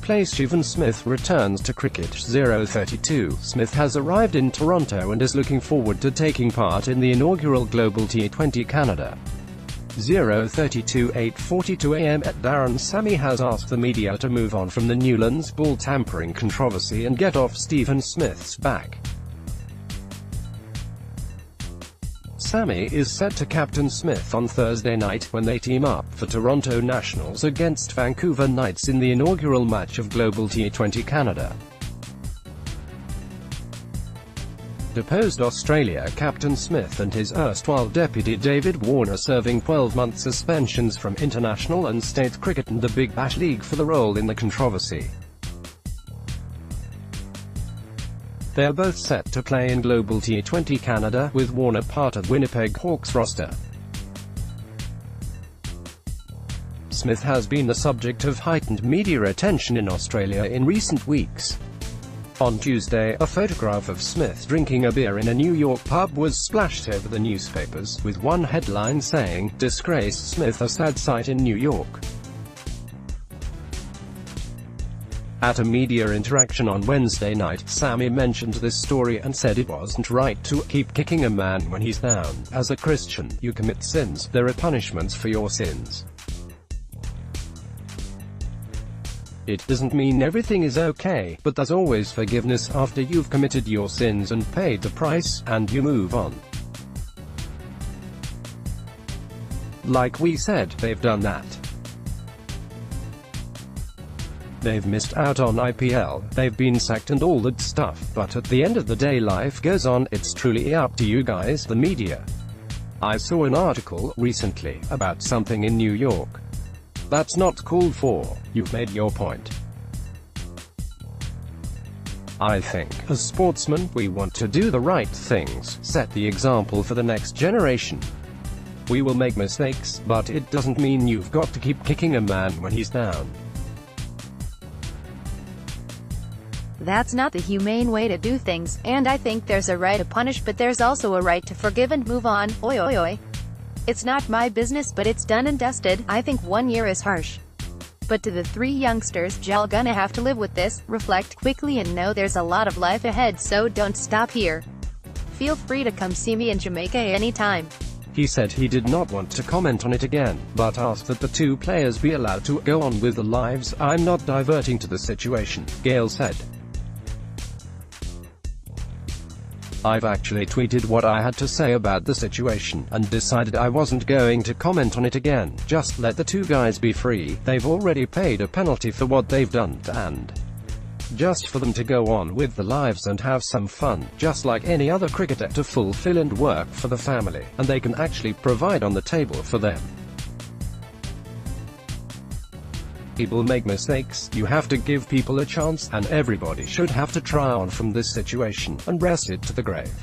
place Stephen Smith returns to cricket. 032. Smith has arrived in Toronto and is looking forward to taking part in the inaugural Global T20 Canada. 032. 8:42 am. Darren Sammy has asked the media to move on from the Newlands ball tampering controversy and get off Stephen Smith's back. Sammy is set to captain Smith on Thursday night, when they team up for Toronto Nationals against Vancouver Knights in the inaugural match of Global T20 Canada. Deposed Australia captain Smith and his erstwhile deputy David Warner serving 12-month suspensions from international and state cricket and the Big Bash League for the role in the controversy. They are both set to play in Global T20 Canada, with Warner part of Winnipeg Hawks roster. Smith has been the subject of heightened media attention in Australia in recent weeks. On Tuesday, a photograph of Smith drinking a beer in a New York pub was splashed over the newspapers, with one headline saying, "Disgraced Smith a sad sight in New York." At a media interaction on Wednesday night, Sammy mentioned this story and said it wasn't right to keep kicking a man when he's down. "As a Christian, you commit sins. There are punishments for your sins. It doesn't mean everything is okay, but there's always forgiveness after you've committed your sins and paid the price, and you move on. Like we said, they've done that. They've missed out on IPL, they've been sacked and all that stuff, but at the end of the day life goes on. It's truly up to you guys, the media. I saw an article recently about something in New York. That's not called for. You've made your point. I think, as sportsmen, we want to do the right things, set the example for the next generation. We will make mistakes, but it doesn't mean you've got to keep kicking a man when he's down. That's not the humane way to do things, and I think there's a right to punish, but there's also a right to forgive and move on. Oi oi oi. It's not my business, but it's done and dusted. I think 1 year is harsh. But to the three youngsters, y'all gonna have to live with this, reflect quickly and know there's a lot of life ahead, so don't stop here. Feel free to come see me in Jamaica anytime." He said he did not want to comment on it again, but asked that the two players be allowed to go on with their lives. "I'm not diverting to the situation," Gale said. "I've actually tweeted what I had to say about the situation, and decided I wasn't going to comment on it again. Just let the two guys be free. They've already paid a penalty for what they've done, and just for them to go on with their lives and have some fun, just like any other cricketer, to fulfill and work for the family, and they can actually provide on the table for them. People make mistakes, you have to give people a chance, and everybody should have to try on from this situation, and rest it to the grave."